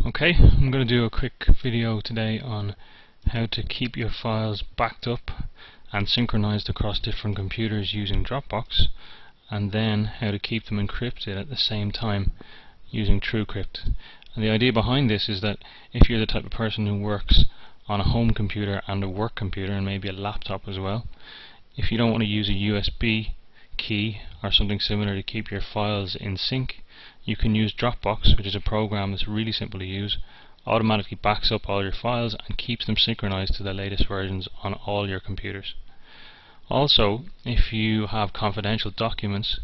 Okay, I'm going to do a quick video today on how to keep your files backed up and synchronized across different computers using Dropbox, and then how to keep them encrypted at the same time using TrueCrypt. And the idea behind this is that if you're the type of person who works on a home computer and a work computer and maybe a laptop as well, if you don't want to use a USB key or something similar to keep your files in sync, you can use Dropbox, which is a program that's really simple to use, automatically backs up all your files and keeps them synchronized to the latest versions on all your computers. Also, if you have confidential documents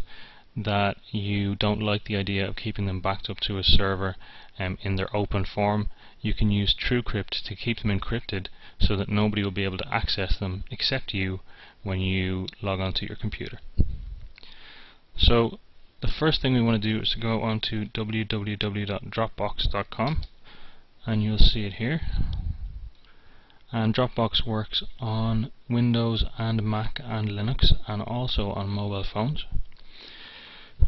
that you don't like the idea of keeping them backed up to a server in their open form, you can use TrueCrypt to keep them encrypted so that nobody will be able to access them except you when you log onto your computer. So the first thing we want to do is to go on to www.dropbox.com, and you'll see it here. And Dropbox works on Windows and Mac and Linux and also on mobile phones.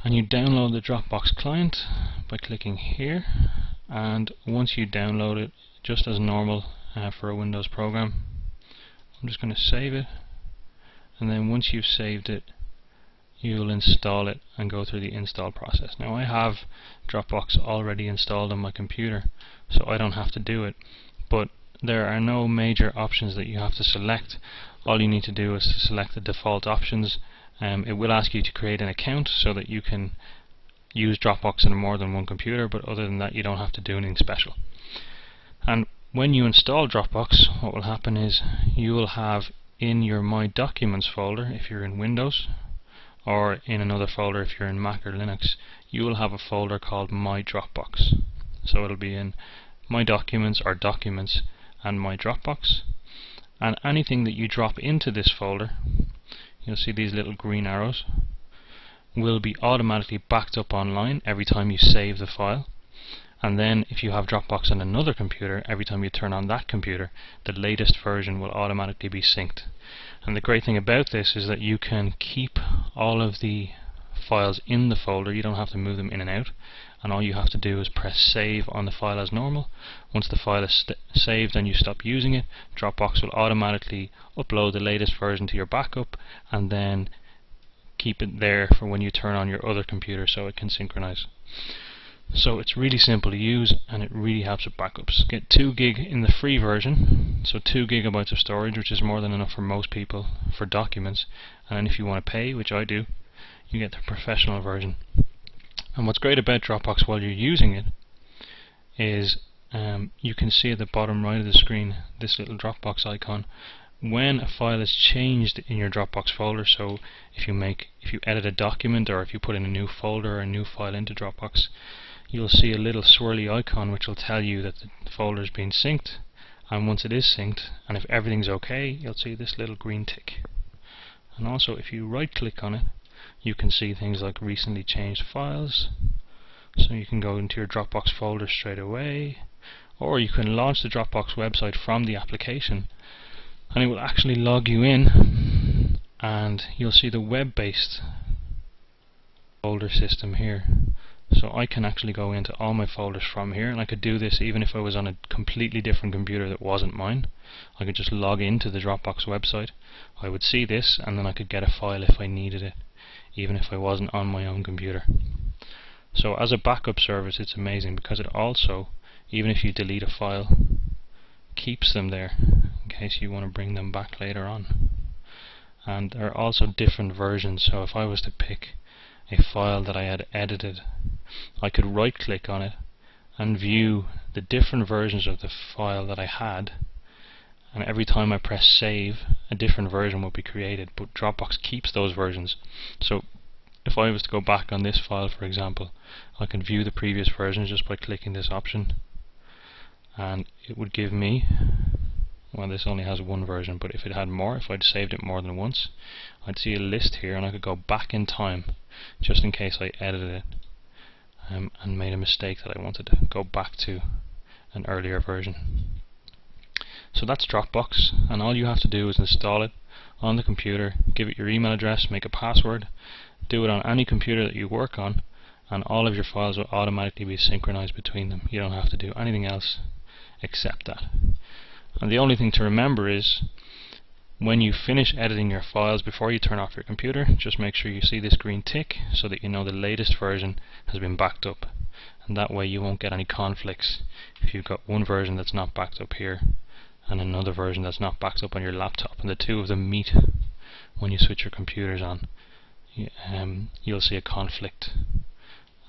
And you download the Dropbox client by clicking here, and once you download it, just as normal for a Windows program, I'm just going to save it, and then once you've saved it, you'll install it and go through the install process. Now I have Dropbox already installed on my computer, so I don't have to do it, but there are no major options that you have to select. All you need to do is to select the default options. It will ask you to create an account so that you can use Dropbox on more than one computer, but other than that you don't have to do anything special. And when you install Dropbox, what will happen is you will have in your My Documents folder, if you're in Windows, or in another folder if you're in Mac or Linux, you will have a folder called My Dropbox. So it'll be in My Documents or Documents and My Dropbox, and anything that you drop into this folder, you'll see these little green arrows, will be automatically backed up online every time you save the file. And then if you have Dropbox on another computer, every time you turn on that computer, the latest version will automatically be synced. And the great thing about this is that you can keep all of the files in the folder. You don't have to move them in and out, and all you have to do is press save on the file as normal. Once the file is saved and you stop using it, Dropbox will automatically upload the latest version to your backup and then keep it there for when you turn on your other computer so it can synchronize. So it's really simple to use, and it really helps with backups. Get 2 gig in the free version, so 2 gigabytes of storage, which is more than enough for most people for documents. And then if you want to pay, which I do, you get the professional version. And what's great about Dropbox while you're using it is you can see at the bottom right of the screen this little Dropbox icon. When a file is changed in your Dropbox folder, so if you edit a document or if you put in a new folder or a new file into Dropbox, you'll see a little swirly icon which will tell you that the folder is being synced. And once it is synced, and if everything's okay, you'll see this little green tick. And also if you right click on it, you can see things like recently changed files, so you can go into your Dropbox folder straight away, or you can launch the Dropbox website from the application and it will actually log you in, and you'll see the web-based folder system here. So I can actually go into all my folders from here, and I could do this even if I was on a completely different computer that wasn't mine. I could just log into the Dropbox website, I would see this, and then I could get a file if I needed it, even if I wasn't on my own computer. So as a backup service it's amazing, because it also, even if you delete a file, keeps them there in case you want to bring them back later on. And there are also different versions, so if I was to pick a file that I had edited, I could right click on it and view the different versions of the file that I had, and every time I press save a different version will be created, but Dropbox keeps those versions. So if I was to go back on this file, for example, I can view the previous versions just by clicking this option, and it would give me, well, this only has one version, but if it had more, if I'd saved it more than once, I'd see a list here, and I could go back in time just in case I edited it and made a mistake that I wanted to go back to an earlier version. So that's Dropbox, and all you have to do is install it on the computer, give it your email address, make a password, do it on any computer that you work on, and all of your files will automatically be synchronized between them. You don't have to do anything else except that. And the only thing to remember is when you finish editing your files, before you turn off your computer, just make sure you see this green tick so that you know the latest version has been backed up, and that way you won't get any conflicts if you've got one version that's not backed up here and another version that's not backed up on your laptop, and the two of them meet when you switch your computers on. You'll see a conflict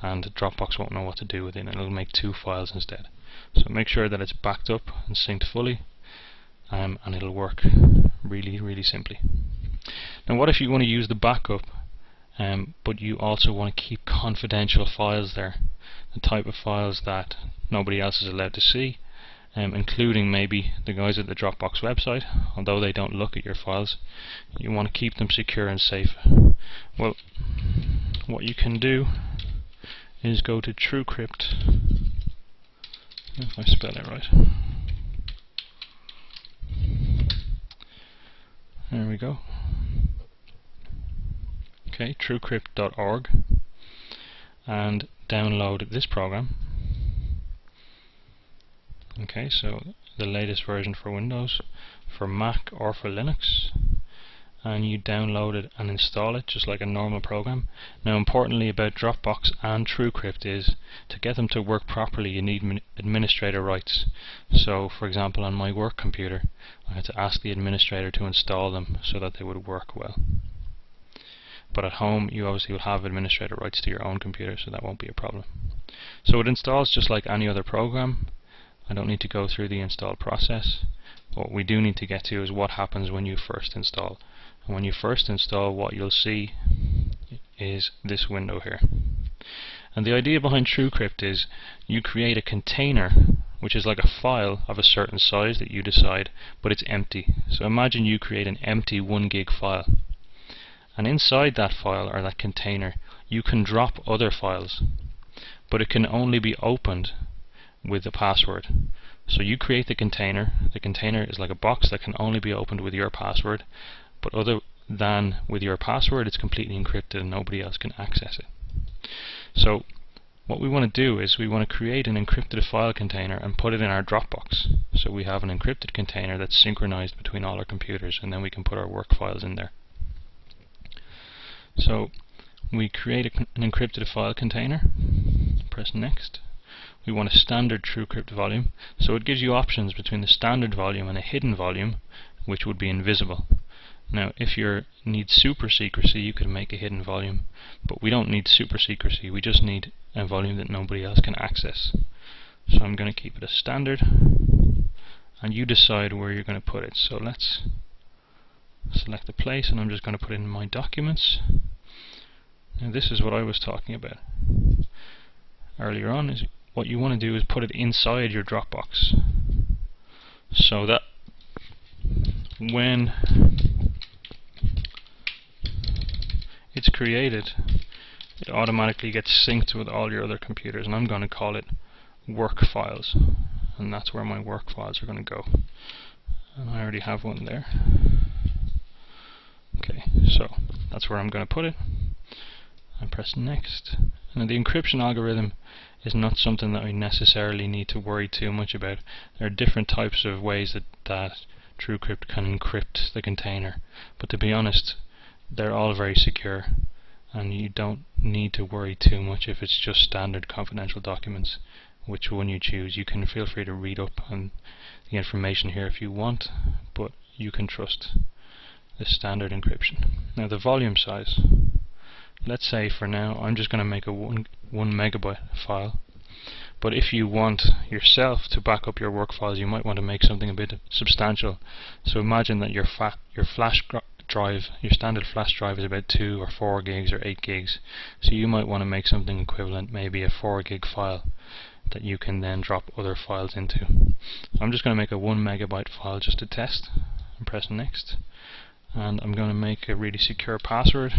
and Dropbox won't know what to do with it, and it'll make two files instead. So make sure that it's backed up and synced fully, and it'll work really simply. Now what if you want to use the backup but you also want to keep confidential files there, the type of files that nobody else is allowed to see, including maybe the guys at the Dropbox website, although they don't look at your files. You want to keep them secure and safe. Well, what you can do is go to TrueCrypt, if I spell it right. There we go. Okay, truecrypt.org, and download this program. Okay, so the latest version for Windows, for Mac or for Linux, and you download it and install it just like a normal program. Now importantly about Dropbox and TrueCrypt is to get them to work properly you need administrator rights. So for example on my work computer I had to ask the administrator to install them so that they would work well. But at home you obviously will have administrator rights to your own computer, so that won't be a problem. So it installs just like any other program. I don't need to go through the install process. What we do need to get to is what happens when you first install. And when you first install, what you'll see is this window here. And the idea behind TrueCrypt is you create a container which is like a file of a certain size that you decide, but it's empty. So imagine you create an empty 1 gig file, and inside that file or that container you can drop other files, but it can only be opened with a password. So you create the container is like a box that can only be opened with your password, but other than with your password it's completely encrypted and nobody else can access it. So what we want to do is we want to create an encrypted file container and put it in our Dropbox, so we have an encrypted container that's synchronized between all our computers, and then we can put our work files in there. So we create an encrypted file container, press next. We want a standard TrueCrypt volume, so it gives you options between the standard volume and a hidden volume, which would be invisible. Now if you need super secrecy you could make a hidden volume, but we don't need super secrecy, we just need a volume that nobody else can access. So I'm going to keep it as standard, and you decide where you're going to put it. So let's select a place, and I'm just going to put it in my documents. Now this is what I was talking about earlier on, is what you want to do is put it inside your Dropbox, so that when it's created it automatically gets synced with all your other computers, and I'm going to call it work files, and that's where my work files are going to go, and I already have one there. Okay, so that's where I'm going to put it. I press next. Now the encryption algorithm is not something that we necessarily need to worry too much about. There are different types of ways that TrueCrypt can encrypt the container, but to be honest they're all very secure, and you don't need to worry too much if it's just standard confidential documents. Which one you choose, you can feel free to read up on the information here if you want, but you can trust the standard encryption. Now the volume size, let's say for now I'm just going to make a 1 megabyte file, but if you want yourself to back up your work files you might want to make something a bit substantial. So imagine that your flash drive, your standard flash drive is about 2 or 4 gigs or 8 gigs, so you might want to make something equivalent, maybe a 4 gig file that you can then drop other files into. I'm just going to make a 1 megabyte file just to test, and press next, and I'm going to make a really secure password.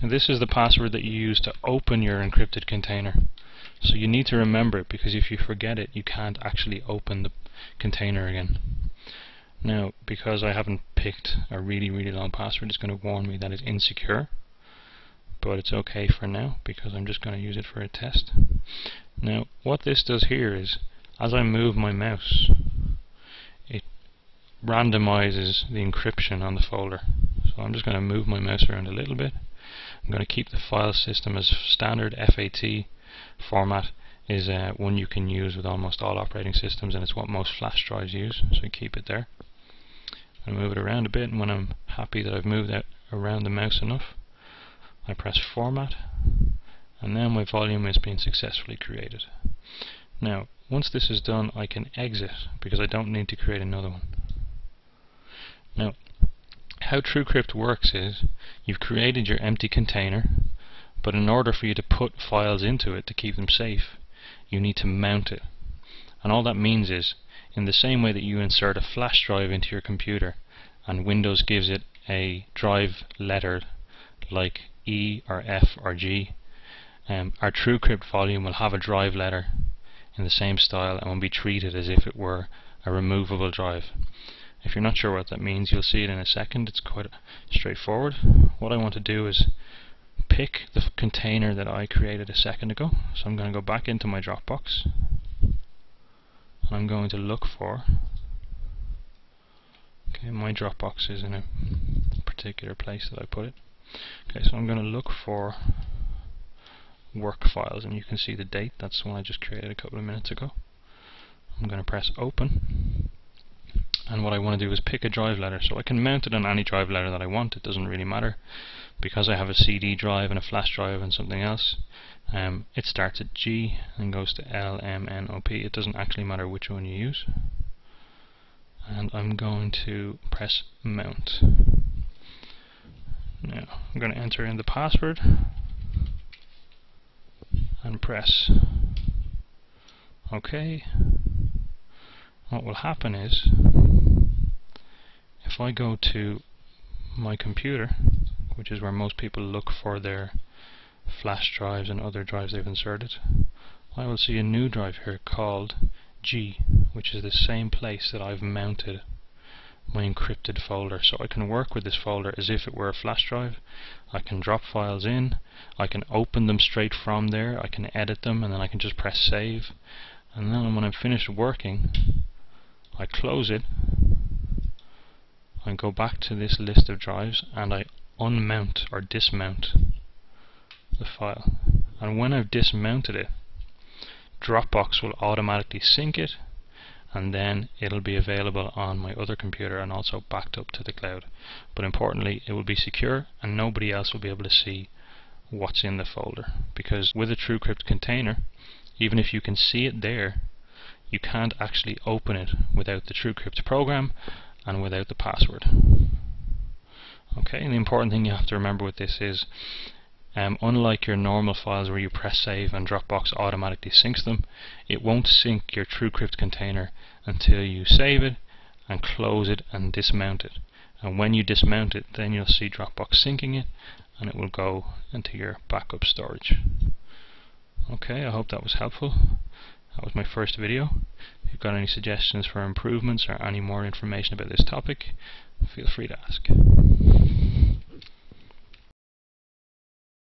Now this is the password that you use to open your encrypted container, so you need to remember it, because if you forget it you can't actually open the container again. Now because I haven't picked a really long password, it's going to warn me that it's insecure, but it's okay for now because I'm just going to use it for a test. Now what this does here is, as I move my mouse, it randomizes the encryption on the folder. So I'm just going to move my mouse around a little bit. I'm going to keep the file system as standard. FAT format is one you can use with almost all operating systems, and it's what most flash drives use, so I keep it there. I move it around a bit, and when I'm happy that I've moved it around the mouse enough, I press format, and now my volume has been successfully created. Now once this is done, I can exit because I don't need to create another one. Now how TrueCrypt works is, you've created your empty container, but in order for you to put files into it to keep them safe, you need to mount it. And all that means is, in the same way that you insert a flash drive into your computer and Windows gives it a drive letter like E or F or G, our TrueCrypt volume will have a drive letter in the same style and will be treated as if it were a removable drive. If you're not sure what that means, you'll see it in a second. It's quite straightforward. What I want to do is pick the container that I created a second ago. So I'm going to go back into my Dropbox. I'm going to look for, okay, my Dropbox is in a particular place that I put it. Okay, so I'm going to look for work files, and you can see the date. That's the one I just created a couple of minutes ago. I'm going to press open, and what I want to do is pick a drive letter. So I can mount it on any drive letter that I want. It doesn't really matter, because I have a CD drive and a flash drive and something else. It starts at G and goes to L, M, N, O, P. It doesn't actually matter which one you use. And I'm going to press mount. Now I'm going to enter in the password and press OK. What will happen is, if I go to my computer, which is where most people look for their flash drives and other drives they've inserted, I will see a new drive here called G, which is the same place that I've mounted my encrypted folder. So I can work with this folder as if it were a flash drive. I can drop files in, I can open them straight from there, I can edit them, and then I can just press save. And then when I'm finished working, I close it, I go back to this list of drives, and I unmount or dismount the file. And when I've dismounted it, Dropbox will automatically sync it, and then it'll be available on my other computer and also backed up to the cloud. But importantly, it will be secure and nobody else will be able to see what's in the folder, because with a TrueCrypt container, even if you can see it there, you can't actually open it without the TrueCrypt program and without the password. Okay, and the important thing you have to remember with this is, unlike your normal files where you press save and Dropbox automatically syncs them, it won't sync your TrueCrypt container until you save it and close it and dismount it. And when you dismount it, then you'll see Dropbox syncing it, and it will go into your backup storage. Okay, I hope that was helpful. That was my first video. If you've got any suggestions for improvements or any more information about this topic, feel free to ask.